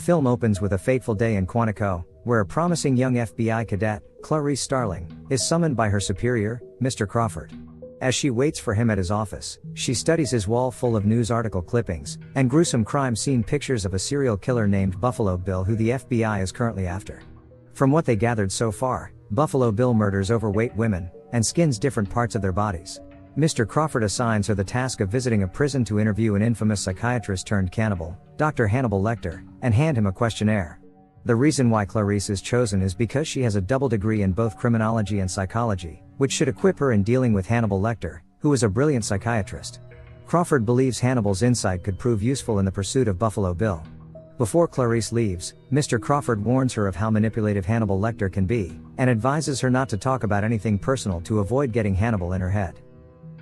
The film opens with a fateful day in Quantico, where a promising young FBI cadet, Clarice Starling, is summoned by her superior, Mr. Crawford. As she waits for him at his office, she studies his wall full of news article clippings and gruesome crime scene pictures of a serial killer named Buffalo Bill who the FBI is currently after. From what they gathered so far, Buffalo Bill murders overweight women and skins different parts of their bodies. Mr. Crawford assigns her the task of visiting a prison to interview an infamous psychiatrist turned cannibal, Dr. Hannibal Lecter, and hand him a questionnaire. The reason why Clarice is chosen is because she has a double degree in both criminology and psychology, which should equip her in dealing with Hannibal Lecter, who is a brilliant psychiatrist. Crawford believes Hannibal's insight could prove useful in the pursuit of Buffalo Bill. Before Clarice leaves, Mr. Crawford warns her of how manipulative Hannibal Lecter can be, and advises her not to talk about anything personal to avoid getting Hannibal in her head.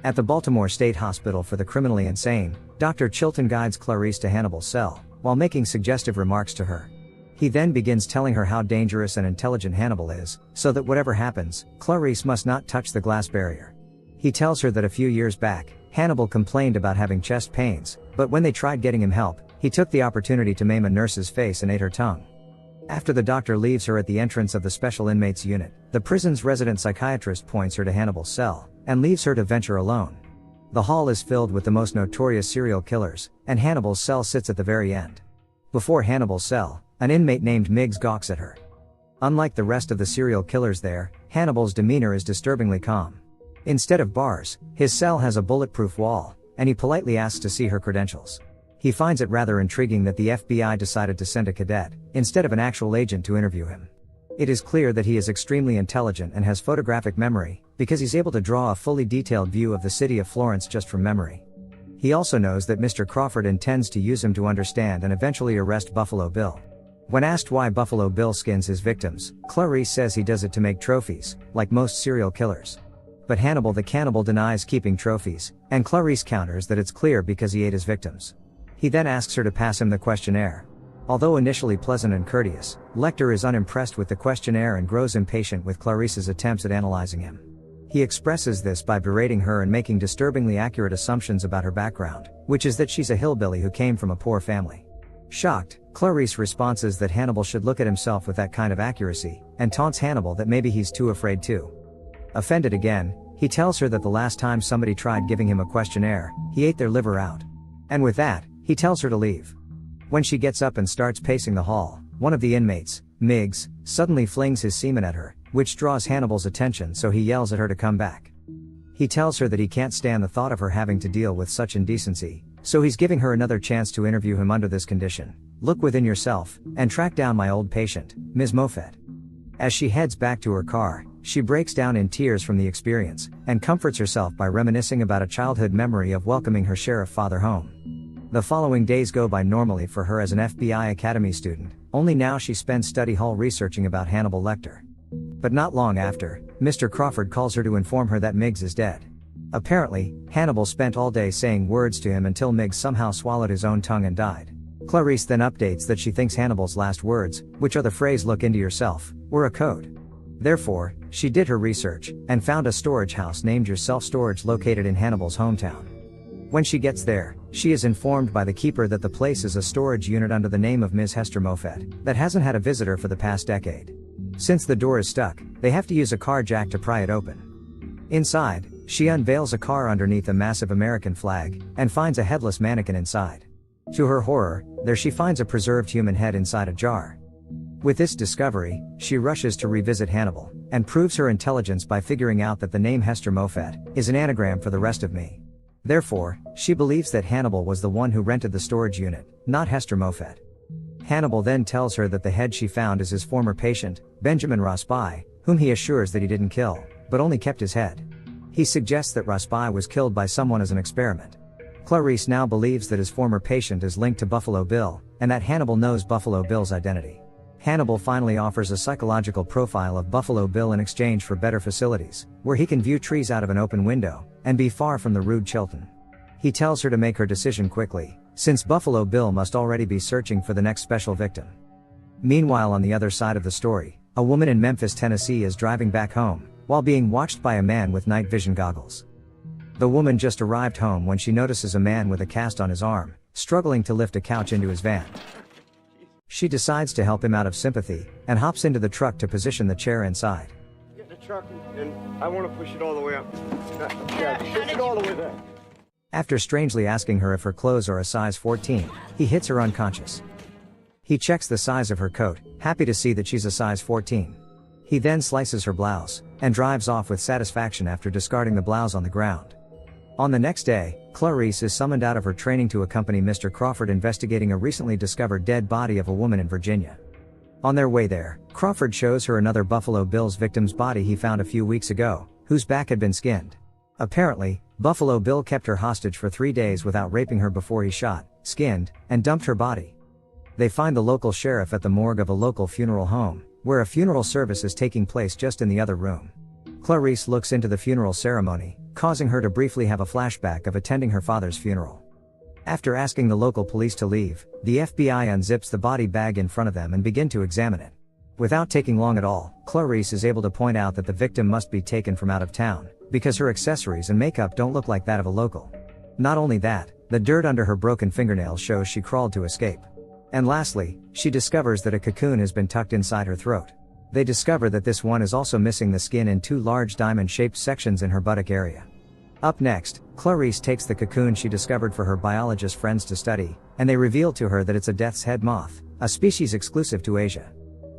At the Baltimore State Hospital for the Criminally Insane, Dr. Chilton guides Clarice to Hannibal's cell, while making suggestive remarks to her. He then begins telling her how dangerous and intelligent Hannibal is, so that whatever happens, Clarice must not touch the glass barrier. He tells her that a few years back, Hannibal complained about having chest pains, but when they tried getting him help, he took the opportunity to maim a nurse's face and ate her tongue. After the doctor leaves her at the entrance of the special inmates unit, the prison's resident psychiatrist points her to Hannibal's cell, and leaves her to venture alone. The hall is filled with the most notorious serial killers, and Hannibal's cell sits at the very end. Before Hannibal's cell, an inmate named Miggs gawks at her. Unlike the rest of the serial killers there, Hannibal's demeanor is disturbingly calm. Instead of bars, his cell has a bulletproof wall, and he politely asks to see her credentials. He finds it rather intriguing that the FBI decided to send a cadet, instead of an actual agent to interview him. It is clear that he is extremely intelligent and has photographic memory, because he's able to draw a fully detailed view of the city of Florence just from memory. He also knows that Mr. Crawford intends to use him to understand and eventually arrest Buffalo Bill. When asked why Buffalo Bill skins his victims, Clarice says he does it to make trophies, like most serial killers. But Hannibal the cannibal denies keeping trophies, and Clarice counters that it's clear because he ate his victims. He then asks her to pass him the questionnaire. Although initially pleasant and courteous, Lecter is unimpressed with the questionnaire and grows impatient with Clarice's attempts at analyzing him. He expresses this by berating her and making disturbingly accurate assumptions about her background, which is that she's a hillbilly who came from a poor family. Shocked, Clarice responds that Hannibal should look at himself with that kind of accuracy, and taunts Hannibal that maybe he's too afraid to. Offended again, he tells her that the last time somebody tried giving him a questionnaire, he ate their liver out. And with that, he tells her to leave. When she gets up and starts pacing the hall, one of the inmates, Miggs, suddenly flings his semen at her, which draws Hannibal's attention, so he yells at her to come back. He tells her that he can't stand the thought of her having to deal with such indecency, so he's giving her another chance to interview him under this condition. Look within yourself, and track down my old patient, Ms. Moffett. As she heads back to her car, she breaks down in tears from the experience, and comforts herself by reminiscing about a childhood memory of welcoming her sheriff father home. The following days go by normally for her as an FBI Academy student, only now she spends study hall researching about Hannibal Lecter. But not long after, Mr. Crawford calls her to inform her that Miggs is dead. Apparently, Hannibal spent all day saying words to him until Miggs somehow swallowed his own tongue and died. Clarice then updates that she thinks Hannibal's last words, which are the phrase "look into yourself," were a code. Therefore, she did her research, and found a storage house named Yourself Storage located in Hannibal's hometown. When she gets there, she is informed by the keeper that the place is a storage unit under the name of Ms. Hester Moffett, that hasn't had a visitor for the past decade. Since the door is stuck, they have to use a car jack to pry it open. Inside, she unveils a car underneath a massive American flag, and finds a headless mannequin inside. To her horror, there she finds a preserved human head inside a jar. With this discovery, she rushes to revisit Hannibal, and proves her intelligence by figuring out that the name Hester Moffett is an anagram for the rest of me. Therefore, she believes that Hannibal was the one who rented the storage unit, not Hester Moffett. Hannibal then tells her that the head she found is his former patient, Benjamin Raspai, whom he assures that he didn't kill, but only kept his head. He suggests that Raspai was killed by someone as an experiment. Clarice now believes that his former patient is linked to Buffalo Bill, and that Hannibal knows Buffalo Bill's identity. Hannibal finally offers a psychological profile of Buffalo Bill in exchange for better facilities, where he can view trees out of an open window, and be far from the rude Chilton. He tells her to make her decision quickly, since Buffalo Bill must already be searching for the next special victim. Meanwhile, on the other side of the story, a woman in Memphis, Tennessee is driving back home, while being watched by a man with night vision goggles. The woman just arrived home when she notices a man with a cast on his arm, struggling to lift a couch into his van. She decides to help him out of sympathy, and hops into the truck to position the chair inside. Get in the truck and I want to push it all the way up. Yeah, push it all the way there. After strangely asking her if her clothes are a size 14, he hits her unconscious. He checks the size of her coat, happy to see that she's a size 14. He then slices her blouse, and drives off with satisfaction after discarding the blouse on the ground. On the next day, Clarice is summoned out of her training to accompany Mr. Crawford investigating a recently discovered dead body of a woman in Virginia. On their way there, Crawford shows her another Buffalo Bill's victim's body he found a few weeks ago, whose back had been skinned. Apparently, Buffalo Bill kept her hostage for 3 days without raping her before he shot, skinned, and dumped her body. They find the local sheriff at the morgue of a local funeral home, where a funeral service is taking place just in the other room. Clarice looks into the funeral ceremony, causing her to briefly have a flashback of attending her father's funeral. After asking the local police to leave, the FBI unzips the body bag in front of them and begin to examine it. Without taking long at all, Clarice is able to point out that the victim must be taken from out of town, because her accessories and makeup don't look like that of a local. Not only that, the dirt under her broken fingernails shows she crawled to escape. And lastly, she discovers that a cocoon has been tucked inside her throat. They discover that this one is also missing the skin in 2 large diamond-shaped sections in her buttock area. Up next, Clarice takes the cocoon she discovered for her biologist friends to study, and they reveal to her that it's a death's head moth, a species exclusive to Asia.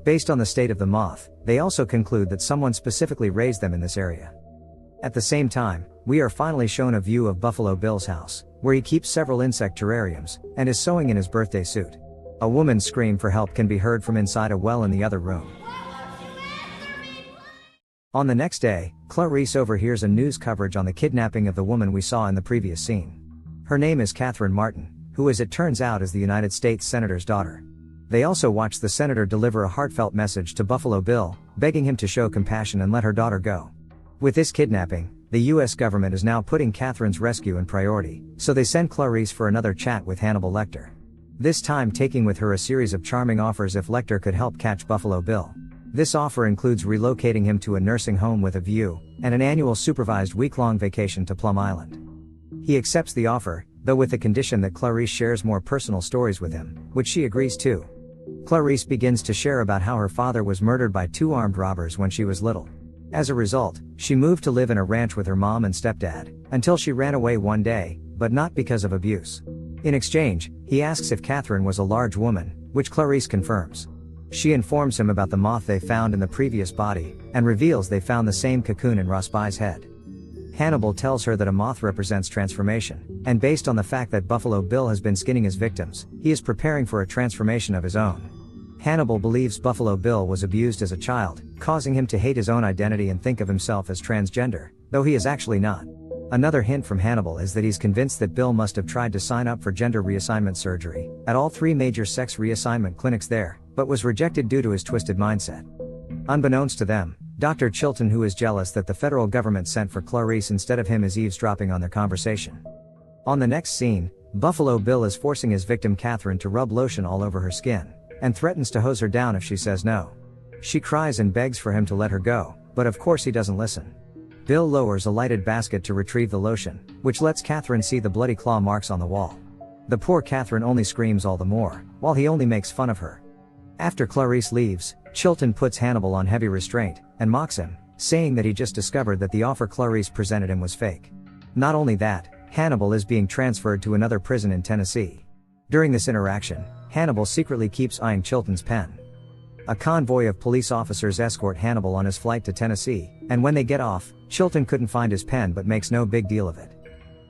Based on the state of the moth, they also conclude that someone specifically raised them in this area. At the same time, we are finally shown a view of Buffalo Bill's house, where he keeps several insect terrariums, and is sewing in his birthday suit. A woman's scream for help can be heard from inside a well in the other room. On the next day, Clarice overhears a news coverage on the kidnapping of the woman we saw in the previous scene. Her name is Catherine Martin, who as it turns out is the United States Senator's daughter. They also watch the senator deliver a heartfelt message to Buffalo Bill, begging him to show compassion and let her daughter go. With this kidnapping, the US government is now putting Catherine's rescue in priority, so they send Clarice for another chat with Hannibal Lecter. This time taking with her a series of charming offers if Lecter could help catch Buffalo Bill. This offer includes relocating him to a nursing home with a view, and an annual supervised week-long vacation to Plum Island. He accepts the offer, though with the condition that Clarice shares more personal stories with him, which she agrees to. Clarice begins to share about how her father was murdered by 2 armed robbers when she was little. As a result, she moved to live in a ranch with her mom and stepdad, until she ran away one day, but not because of abuse. In exchange, he asks if Catherine was a large woman, which Clarice confirms. She informs him about the moth they found in the previous body, and reveals they found the same cocoon in Rasbai's head. Hannibal tells her that a moth represents transformation, and based on the fact that Buffalo Bill has been skinning his victims, he is preparing for a transformation of his own. Hannibal believes Buffalo Bill was abused as a child, causing him to hate his own identity and think of himself as transgender, though he is actually not. Another hint from Hannibal is that he's convinced that Bill must have tried to sign up for gender reassignment surgery at all 3 major sex reassignment clinics there, but was rejected due to his twisted mindset. Unbeknownst to them, Dr. Chilton, who is jealous that the federal government sent for Clarice instead of him, is eavesdropping on their conversation. On the next scene, Buffalo Bill is forcing his victim Catherine to rub lotion all over her skin, and threatens to hose her down if she says no. She cries and begs for him to let her go, but of course he doesn't listen. Bill lowers a lighted basket to retrieve the lotion, which lets Catherine see the bloody claw marks on the wall. The poor Catherine only screams all the more, while he only makes fun of her. After Clarice leaves, Chilton puts Hannibal on heavy restraint, and mocks him, saying that he just discovered that the offer Clarice presented him was fake. Not only that, Hannibal is being transferred to another prison in Tennessee. During this interaction, Hannibal secretly keeps eyeing Chilton's pen. A convoy of police officers escort Hannibal on his flight to Tennessee, and when they get off, Chilton couldn't find his pen but makes no big deal of it.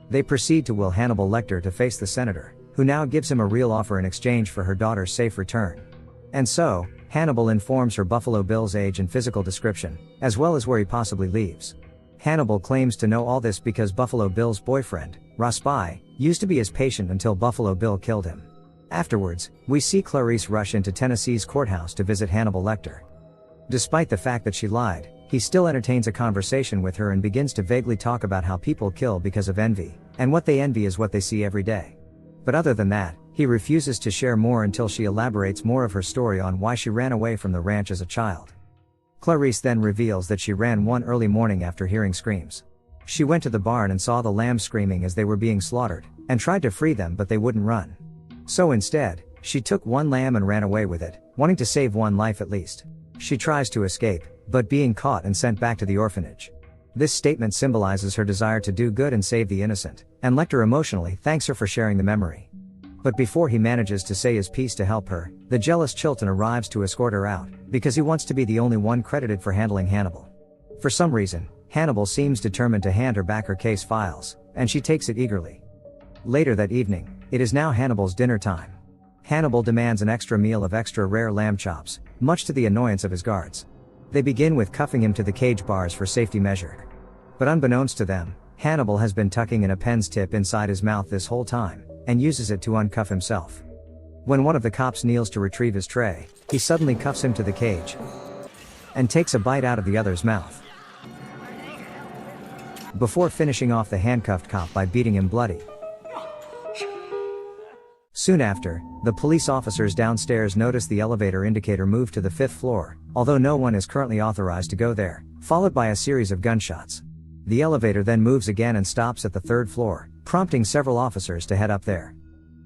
They proceed to will Hannibal Lecter to face the senator, who now gives him a real offer in exchange for her daughter's safe return. And so, Hannibal informs her Buffalo Bill's age and physical description, as well as where he possibly lives. Hannibal claims to know all this because Buffalo Bill's boyfriend, Rasbai, used to be his patient until Buffalo Bill killed him. Afterwards, we see Clarice rush into Tennessee's courthouse to visit Hannibal Lecter. Despite the fact that she lied, he still entertains a conversation with her and begins to vaguely talk about how people kill because of envy, and what they envy is what they see every day. But other than that, he refuses to share more until she elaborates more of her story on why she ran away from the ranch as a child. Clarice then reveals that she ran one early morning after hearing screams. She went to the barn and saw the lambs screaming as they were being slaughtered, and tried to free them but they wouldn't run. So instead, She took one lamb and ran away with it, wanting to save one life at least. She tries to escape, but being caught and sent back to the orphanage. This statement symbolizes her desire to do good and save the innocent, and Lecter emotionally thanks her for sharing the memory. But before he manages to say his piece to help her, the jealous Chilton arrives to escort her out, because he wants to be the only one credited for handling Hannibal. For some reason, Hannibal seems determined to hand her back her case files, and she takes it eagerly. Later that evening, it is now Hannibal's dinner time. Hannibal demands an extra meal of extra rare lamb chops, much to the annoyance of his guards. They begin with cuffing him to the cage bars for safety measure. But unbeknownst to them, Hannibal has been tucking in a pen's tip inside his mouth this whole time, and uses it to uncuff himself. When one of the cops kneels to retrieve his tray, he suddenly cuffs him to the cage, and takes a bite out of the other's mouth, before finishing off the handcuffed cop by beating him bloody. Soon after, the police officers downstairs notice the elevator indicator move to the 5th floor, although no one is currently authorized to go there, followed by a series of gunshots. The elevator then moves again and stops at the 3rd floor, prompting several officers to head up there.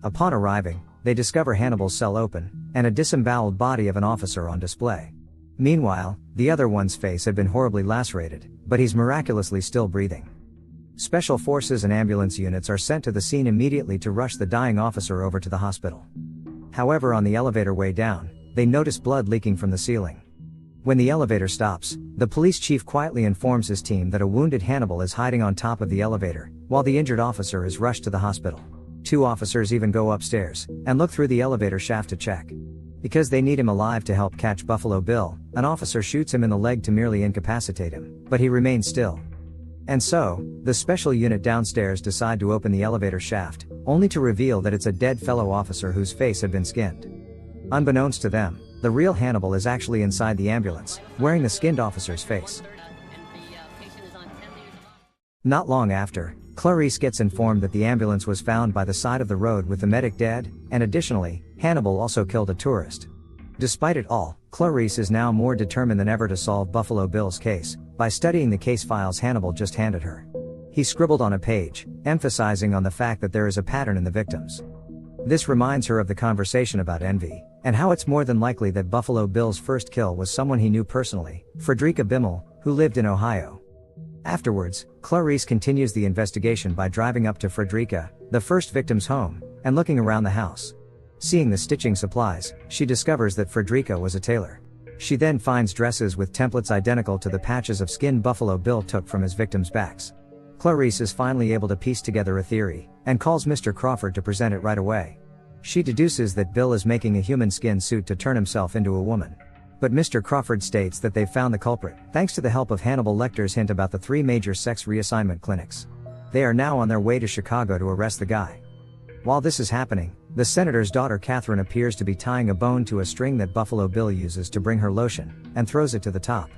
Upon arriving, they discover Hannibal's cell open, and a disemboweled body of an officer on display. Meanwhile, the other one's face had been horribly lacerated, but he's miraculously still breathing. Special forces and ambulance units are sent to the scene immediately to rush the dying officer over to the hospital. However, on the elevator way down, they notice blood leaking from the ceiling. When the elevator stops, the police chief quietly informs his team that a wounded Hannibal is hiding on top of the elevator, while the injured officer is rushed to the hospital. 2 officers even go upstairs, and look through the elevator shaft to check. Because they need him alive to help catch Buffalo Bill, an officer shoots him in the leg to merely incapacitate him, but he remains still. And so, the special unit downstairs decide to open the elevator shaft, only to reveal that it's a dead fellow officer whose face had been skinned. Unbeknownst to them, the real Hannibal is actually inside the ambulance, wearing the skinned officer's face. Not long after, Clarice gets informed that the ambulance was found by the side of the road with the medic dead, and additionally, Hannibal also killed a tourist. Despite it all, Clarice is now more determined than ever to solve Buffalo Bill's case, by studying the case files Hannibal just handed her. He scribbled on a page, emphasizing on the fact that there is a pattern in the victims. This reminds her of the conversation about envy, and how it's more than likely that Buffalo Bill's first kill was someone he knew personally, Frederica Bimmel, who lived in Ohio. Afterwards, Clarice continues the investigation by driving up to Frederica, the first victim's home, and looking around the house. Seeing the stitching supplies, she discovers that Frederica was a tailor. She then finds dresses with templates identical to the patches of skin Buffalo Bill took from his victims' backs. Clarice is finally able to piece together a theory, and calls Mr. Crawford to present it right away. She deduces that Bill is making a human skin suit to turn himself into a woman. But Mr. Crawford states that they've found the culprit, thanks to the help of Hannibal Lecter's hint about the 3 major sex reassignment clinics. They are now on their way to Chicago to arrest the guy. While this is happening, the senator's daughter Catherine appears to be tying a bone to a string that Buffalo Bill uses to bring her lotion, and throws it to the top.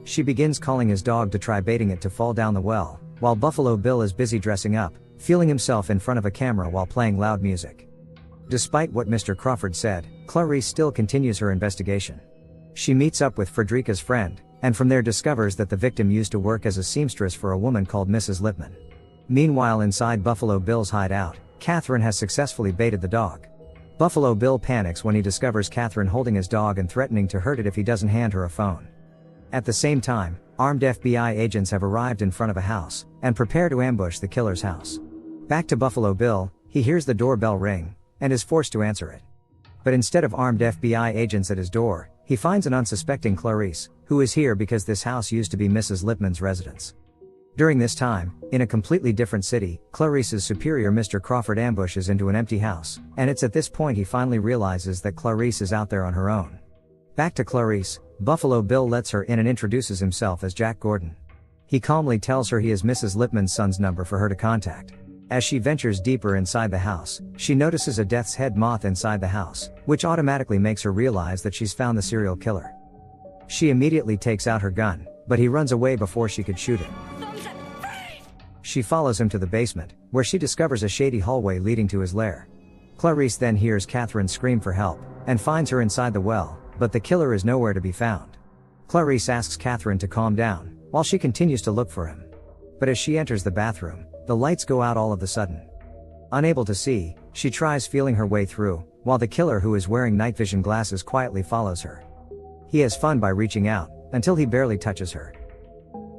She begins calling his dog to try baiting it to fall down the well, while Buffalo Bill is busy dressing up, feeling himself in front of a camera while playing loud music. Despite what Mr. Crawford said, Clarice still continues her investigation. She meets up with Frederica's friend, and from there discovers that the victim used to work as a seamstress for a woman called Mrs. Lippman. Meanwhile, inside Buffalo Bill's hideout, Catherine has successfully baited the dog. Buffalo Bill panics when he discovers Catherine holding his dog and threatening to hurt it if he doesn't hand her a phone. At the same time, armed FBI agents have arrived in front of a house, and prepare to ambush the killer's house. Back to Buffalo Bill, he hears the doorbell ring, and is forced to answer it. But instead of armed FBI agents at his door, he finds an unsuspecting Clarice, who is here because this house used to be Mrs. Lippman's residence. During this time, in a completely different city, Clarice's superior Mr. Crawford ambushes into an empty house, and it's at this point he finally realizes that Clarice is out there on her own. Back to Clarice, Buffalo Bill lets her in and introduces himself as Jack Gordon. He calmly tells her he has Mrs. Lippman's son's number for her to contact. As she ventures deeper inside the house, she notices a death's head moth inside the house, which automatically makes her realize that she's found the serial killer. She immediately takes out her gun, but he runs away before she could shoot him. She follows him to the basement, where she discovers a shady hallway leading to his lair. Clarice then hears Catherine scream for help, and finds her inside the well, but the killer is nowhere to be found. Clarice asks Catherine to calm down, while she continues to look for him. But as she enters the bathroom, the lights go out all of a sudden. Unable to see, she tries feeling her way through, while the killer, who is wearing night vision glasses, quietly follows her. He has fun by reaching out, until he barely touches her.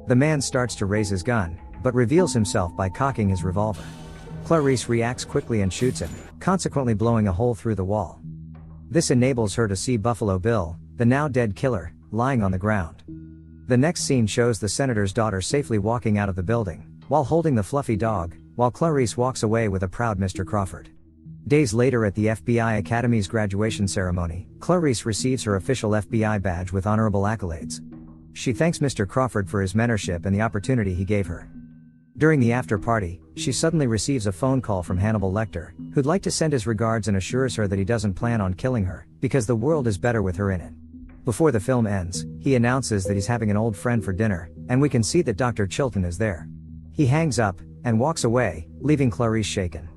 The man starts to raise his gun, but reveals himself by cocking his revolver. Clarice reacts quickly and shoots him, consequently blowing a hole through the wall. This enables her to see Buffalo Bill, the now dead killer, lying on the ground. The next scene shows the senator's daughter safely walking out of the building, while holding the fluffy dog, while Clarice walks away with a proud Mr. Crawford. Days later, at the FBI Academy's graduation ceremony, Clarice receives her official FBI badge with honorable accolades. She thanks Mr. Crawford for his mentorship and the opportunity he gave her. During the after party, she suddenly receives a phone call from Hannibal Lecter, who'd like to send his regards and assures her that he doesn't plan on killing her, because the world is better with her in it. Before the film ends, he announces that he's having an old friend for dinner, and we can see that Dr. Chilton is there. He hangs up, and walks away, leaving Clarice shaken.